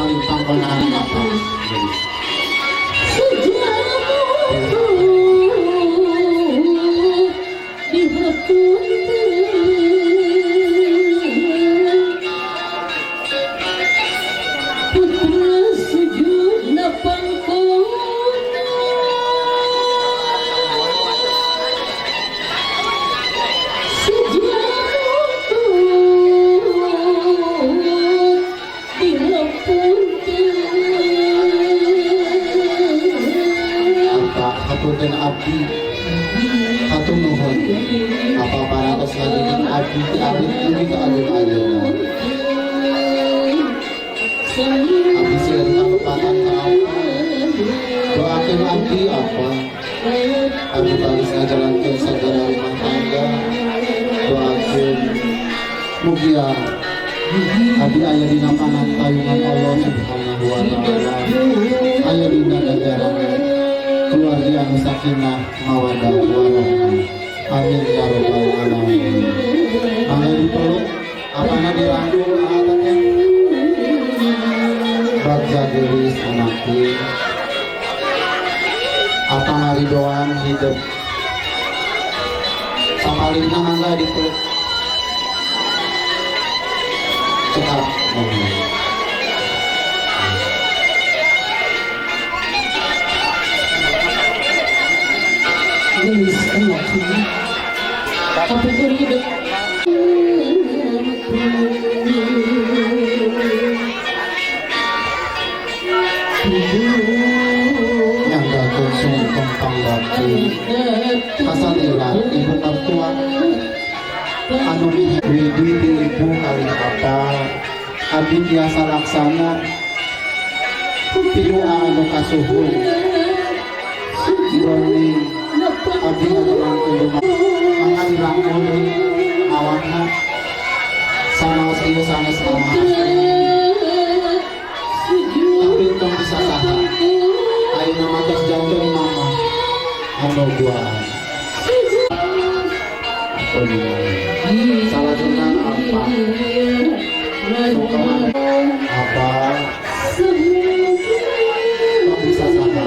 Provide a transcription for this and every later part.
paling pangkonan apa? Hapunten abdi hatur nuhun apa parantos ngajeng abdi ti abdi mugi ka alun-alun abdi silan kapepatan ka apa doakeun abdi apa abdi baris ngajalankeun sagala rumah tangga doakeun mugi abdi aya dina panantayungan Allah Subhanahu wa taala aya dina ganjaran keluarga anu sakinah mawaddah warahmah amin ya rabbal alamin. Mangga dipeluk apana dirangkul alatnya bagja geulis anakku apa ngaridoan hidup sapalina mangga dipeluk cekap yang gagong sungkem pangbakti kasaliran ibu mertua anu widi di ibu kali apa abdi biasa laksana pidoa anu kasuhun Ironi abdi ngajalankeun rumah mangga dirangkul awakna sama ieu sanes mama abdi tong bisa saha ayeuna mah tos jantung mama anu buaan salah jenang apa suka apa tong bisa saha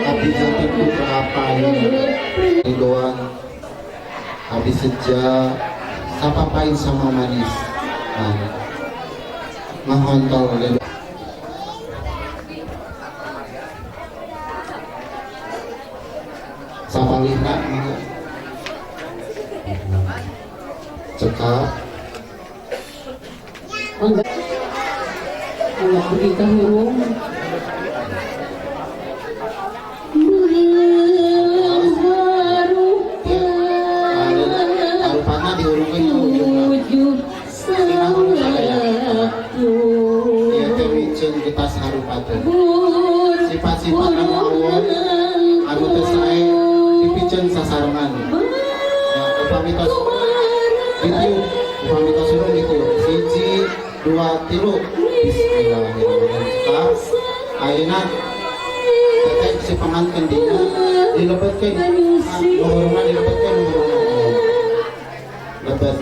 abdi jantung putra apa doang habis sejak sapapain sama manis ngahontol sapalina cekap Allah beritahu kita sarupateun sifat-sifat anu awon anu teu sae dipikeun sasarengan upami tos ditiup upami tos urung ditiup 1 2 3 bismillahirrahmanirrahim ayeuna teteh si pengantin dina dilebetkeun luhurna dilebetkeun luhurna lebet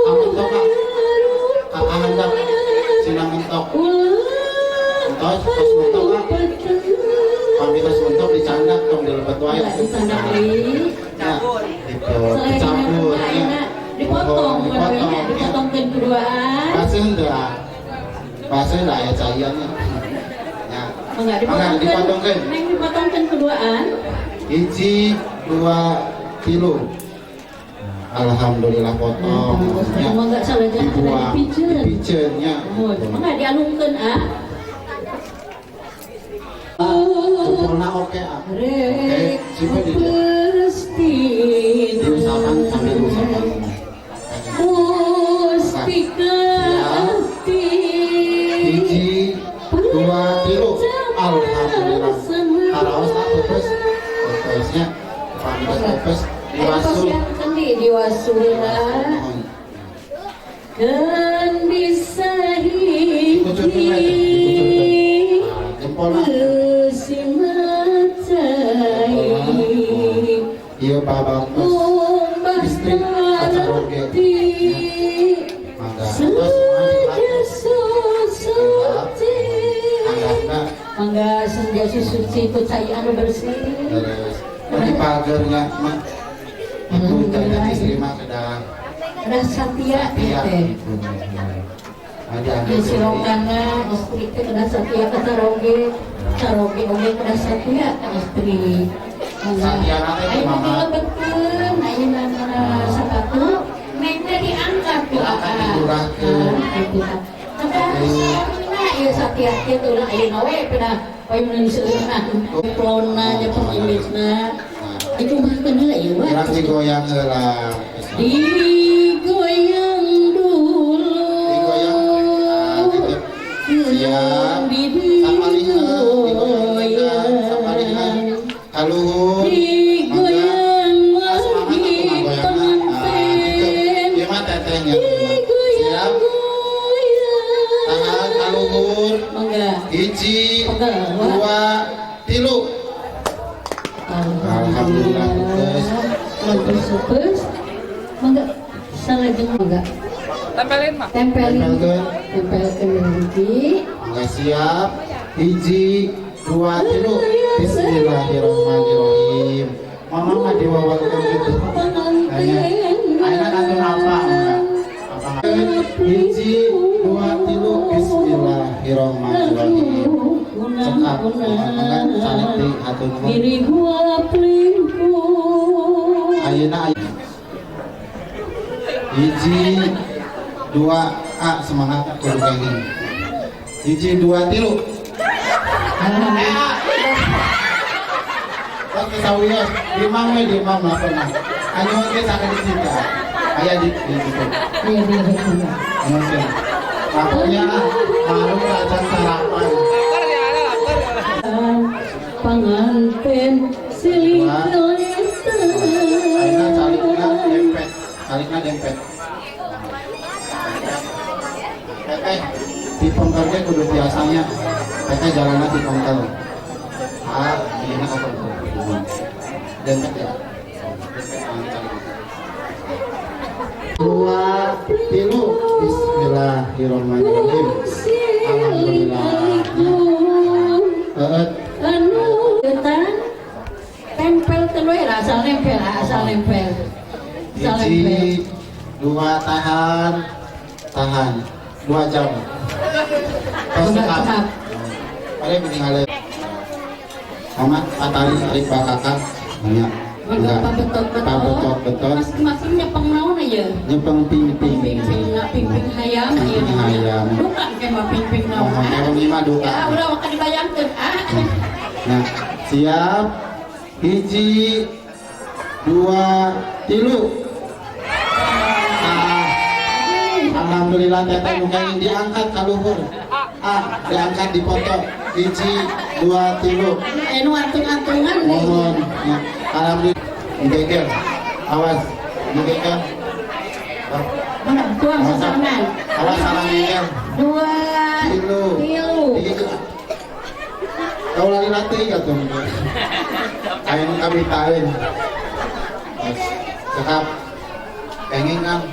amuntok ka handap cina mentok tos mentok pamitos mentok dicandak tong dilebet wae dicandak deui campur dicampur dipotong keduaan pasien dah ya cahiannya mangga dipotongkeun keduaan 1 2 kilo alhamdulillah potong mangga salajana dipiceun nya mangga dialungkeun sempurna oke siapa diusahakan sambil usahakan hiji 2 kilo alhamdulillah karaos terus terusnya terus diwasul kan bisa hiji iya babak istri acara oke mangga terus mangga senja suci itu saya anu bersih. Terus di pagernya mah itu ternyata istri mah Ada Satya Iya. teh. Ada Di Sirokana istri teh ada Satya ke Saroge oge ada Satya istri. Satya nanti Ayo mama. betul, ayo nama satu, naiknya diangkat tuh Diangkat, ya Satya itu lah, ayo nawe pernah, ayo menulis nah, plona aja pengilisnya, itu bahkan lah ya, Kurang digoyang lah. digoyang dulu, Siap. Sama lihat, digoyang, sama lihat. Kaluhur, digoyang lagi pengantin. Gimana tetehnya? Siap. Tangan kaluhur. Mangga. Hiji, dua, tilu. Alhamdulillah, Bes. Bes. Mangga. Salah jeung mangga. Tempelin mah. Tempelin. Tempelkeun. Tempelkeun hiji. Enggak siap. Hiji, dua, tilu. Bismillahirrahmanirrahim. Mama mah diwawalkeun gitu. Tanya, ayeuna kantun apa? Hiji, dua, tilu. Bismillahirrahmanirrahim. Cekap, enggak saling di hatur nuhun. Diri gua pelingku. Ayeuna hiji, dua, semangat kudu kenging. Hiji, dua, tilu. Oke, sawios, di mana lah pernah. Anu oke sangat dicinta. Ayah di situ. Iya dia betul. Oke. Lapornya malu acan sarapan. Pengantin silih Ayeuna salikna dempet. Salikna dempet. Teteh, di pengkel ge kudu biasanya. Teteh jalanna di pengkel. Ini apa? Dempet ya. Dua, tilu. Bismillahirrahmanirrahim. Alhamdulillah. Anu getan tempel telu ya asal nempel asal nempel. Asal nempel. Hiji, dua, tahan, 2 jam. Terus Cekap. cekap. Paling meninggalin. Mama, patari tarik bakakak. Banyak. Enggak betot. Masing-masing nyepeng naon aja. Nyepeng ping-ping. Ping-ping hayam. Ping-ping hayam. Bukan kayak mah ping-ping naon. Mohon ini mah duka. Ya udah makan dibayangkeun. Nah, siap. Hiji, dua, tilu. Alhamdulillah teteh mungkin diangkat kaluhur. Diangkat dipoto. Hiji, dua, tilu. Anu antung-antungan nih. Mohon. Ya, alhamdulillah. Geger. Awas. Geger. Tuang sesangan. Awas salah geger. 2 Tilu. Geger. Kau lari latih ya tuh. Kain kami tahin. Cekap. Pengen kan?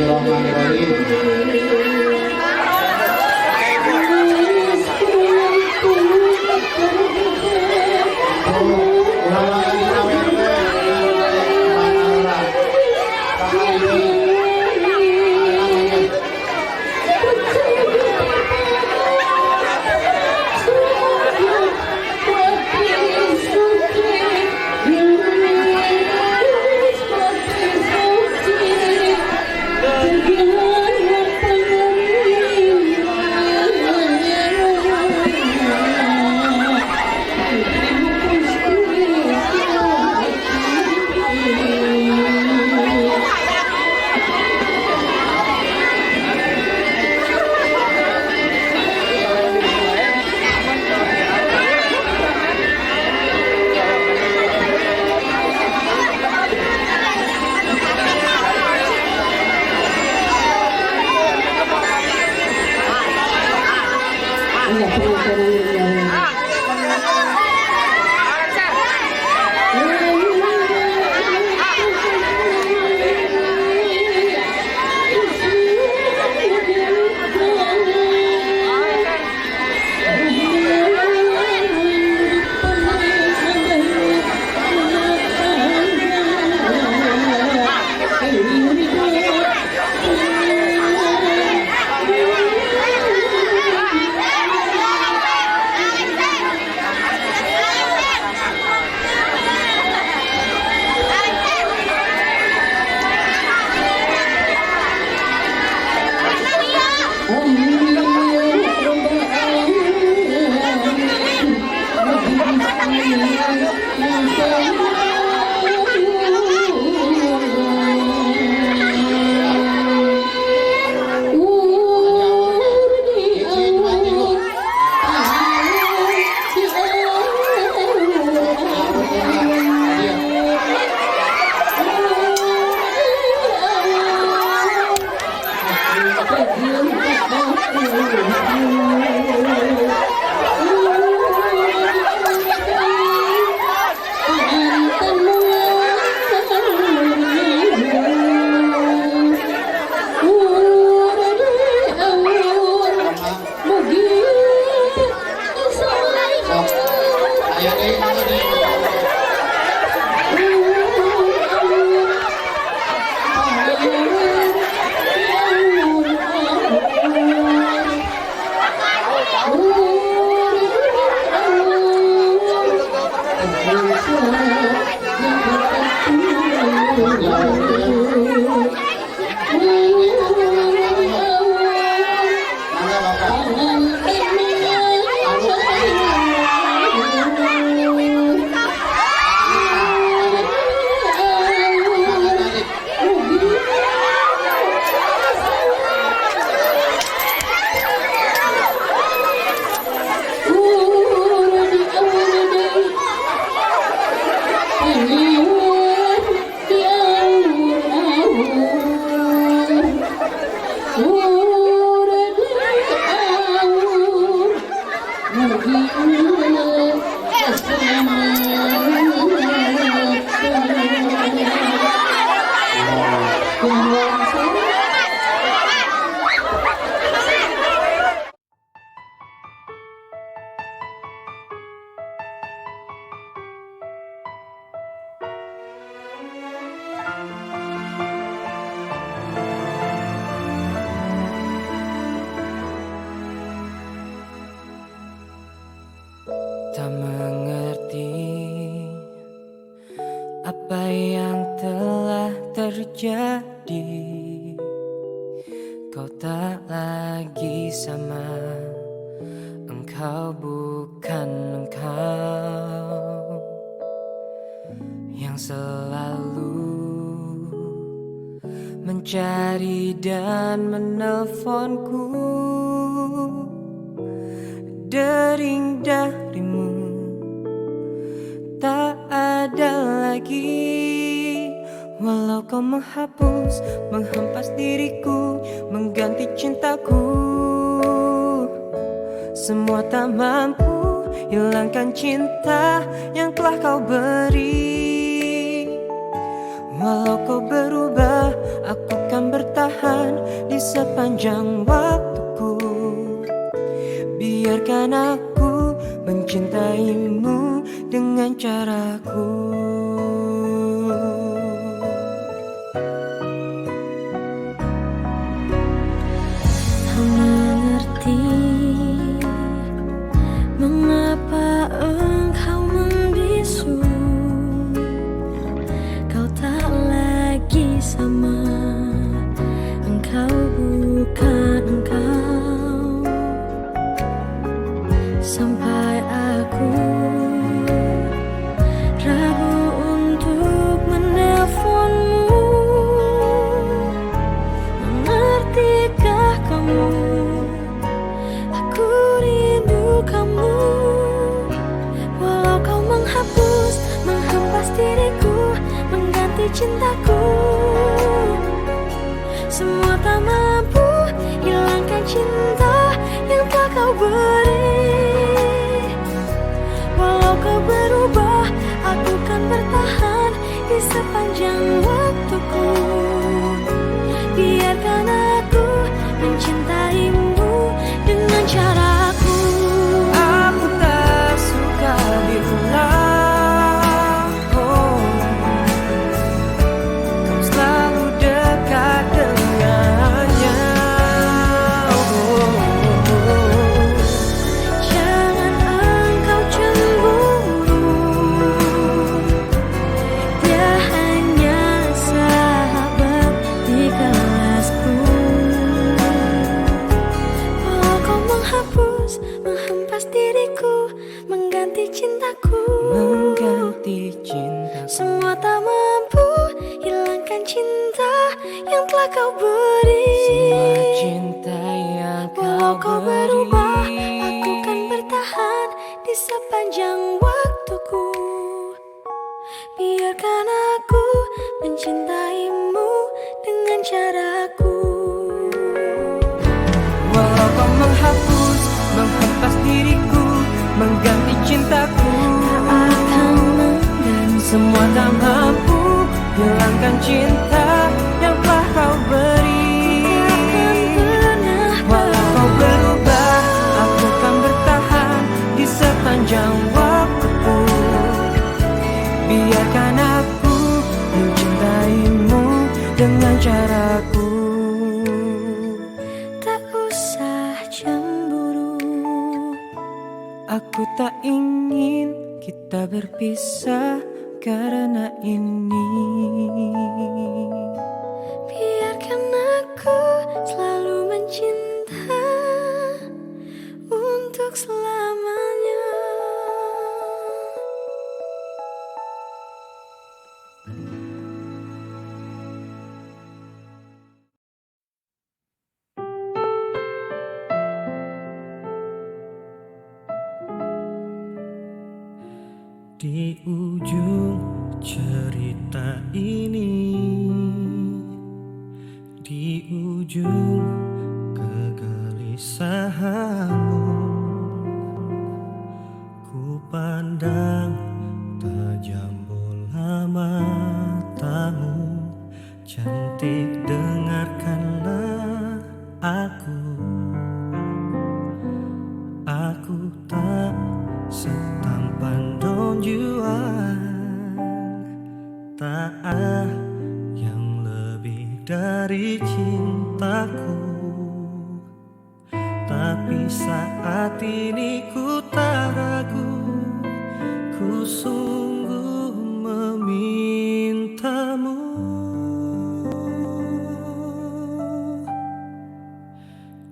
Bismillahirrahmanirrahim. Tak mengerti apa yang telah terjadi. Kau tak lagi sama, engkau bukan engkau yang selalu mencari dan menelponku. Dering darimu tak ada lagi, walau kau menghapus, menghempas diriku, mengganti cintaku. Semua tak mampu hilangkan cinta yang telah kau beri. Walau kau berubah, aku kan bertahan. bertahan di sepanjang waktuku. Biarkan aku mencintaimu dengan caraku. Tak mengerti mengapa engkau membisu. Kau tak lagi sama, engkau bukan engkau. Sampai aku ragu untuk menelponmu. Mengertikah kamu? Aku rindu kamu. Walau kau menghapus, menghempas diriku, mengganti cintaku. Semua tak mampu hilangkan cinta yang telah kau beri. Walau kau berubah, aku kan bertahan di sepanjang waktuku. Biarkan aku mencintaimu dengan caraku. Aku tak suka bila kau selalu dekat dengannya. Jangan engkau cemburu, dia hanya sahabat di kelasku. Walau kau menghapus, menghempas diriku, mengganti cintaku. Mengganti cinta. Semua tak mampu hilangkan cinta yang telah kau beri. Semua cinta yang Walau kau kau berubah, beri. aku kan bertahan di sepanjang waktuku. Biarkan aku mencintaimu dengan caraku. Walau kau menghapus, menghempas diriku, mengganti cintaku. Akan mengganti Semua tak mampu hilangkan cinta yang telah kau beri. akan pernah Walau kau berubah, aku kan bertahan di sepanjang waktuku. Biarkan aku mencintaimu dengan caraku. tak usah cemburu. Aku tak ingin kita berpisah karena ini. Biarkan aku selalu mencinta untuk selamanya. Di ujung cerita ini, di ujung kegelisahanmu, ku pandang tajam bola matamu. Cantik, dengarkanlah aku tak setampan Don Juan, tak ada yang lebih dari cintaku. Tapi saat ini ku tak ragu, ku sungguh memintamu.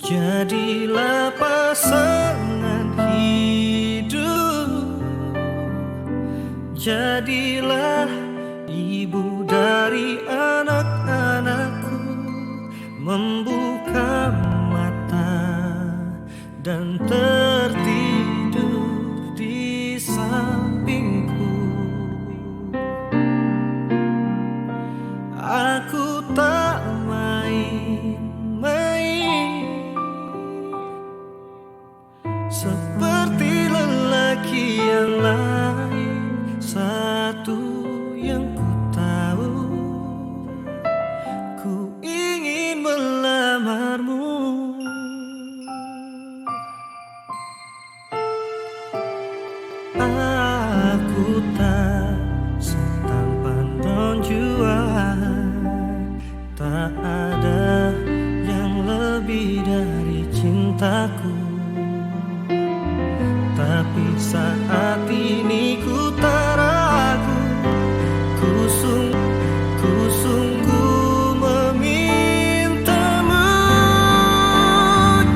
Jadilah pasangan hidup, jadilah ibu dari anak-anakku. Membuka mata dan tertidur di sampingku. Aku tak main-main seperti lelaki yang lain. Satu tak ada yang lebih dari cintaku. Tapi saat ini ku tak ragu, ku sungguh memintamu,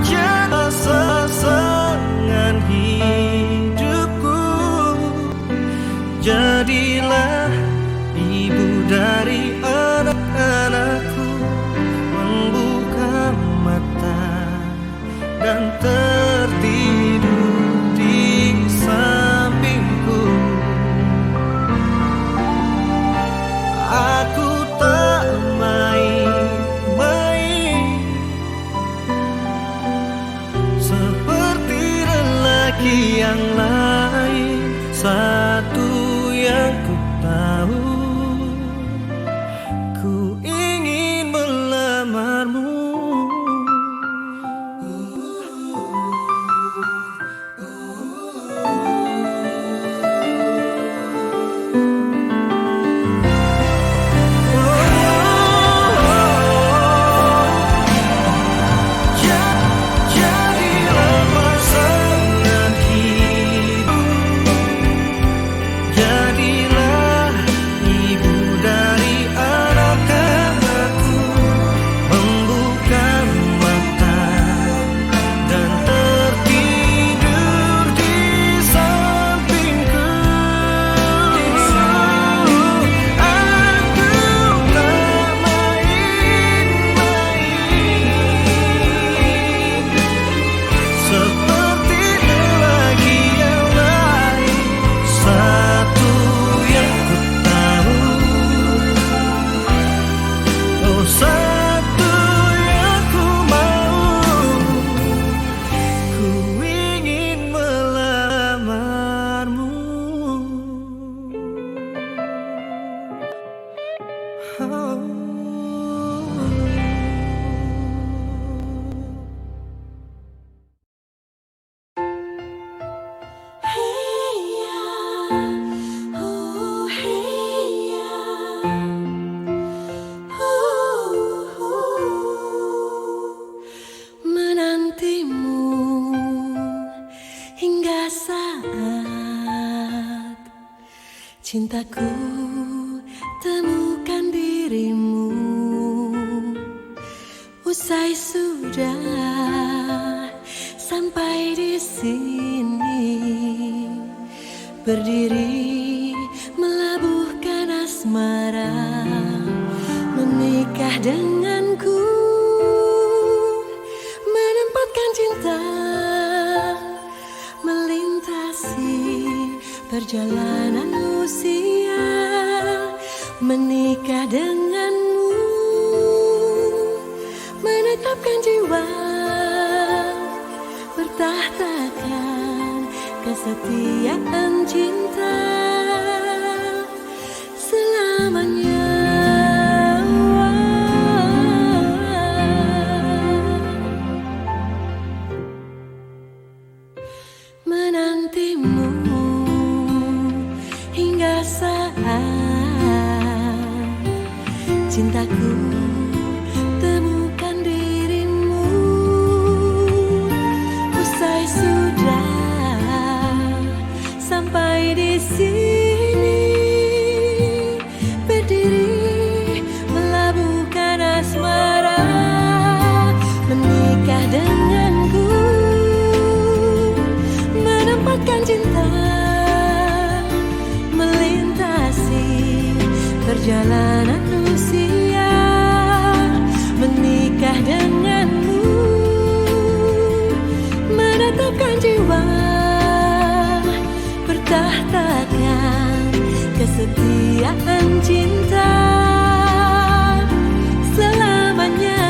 jadi pasangan hidupku. Jadilah ibu dari anak-anakku, membuka mata dan tertidur di sampingku. Aku tak main-main seperti lelaki yang lain. Satu yang ku tahu, ku ingin melamarmu. Jadilah pasangan hidup, jadilah ibu dari anak-anakku, membuka mata dan tertidur di sampingku. Aku tak main-main seperti lelaki yang lain. Satu yang ku tahu, oh satu yang ku mau, ku ingin melamarmu. Hey ya, oh hey ya, menantimu hingga saat cintaku temukan dirimu. Usai sudah sampai di sini, berdiri melabuhkan asmara, menikah denganku, menempatkan cinta, melintasi perjalanan usia, menikah denganmu, menetapkan jiwa, bertahtakan kesetiaan cinta selamanya. Menantimu hingga saat cintaku temukan dirimu. Usai sudah sampai di sini, berdiri melabuhkan asmara, menikah denganku, menempatkan cinta, melintasi perjalanan usia, menikah denganmu, menetapkan jiwa, bertahtakan kesetiaan cinta selamanya.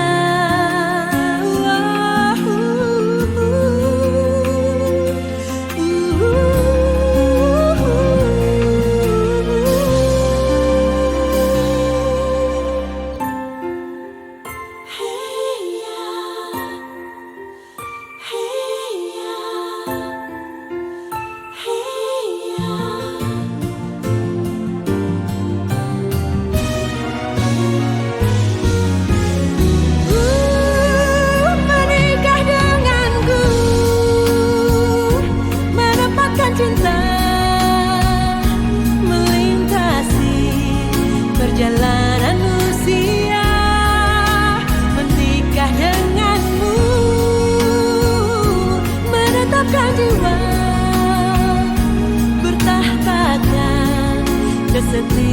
jiwa bertahtakan kesetiaan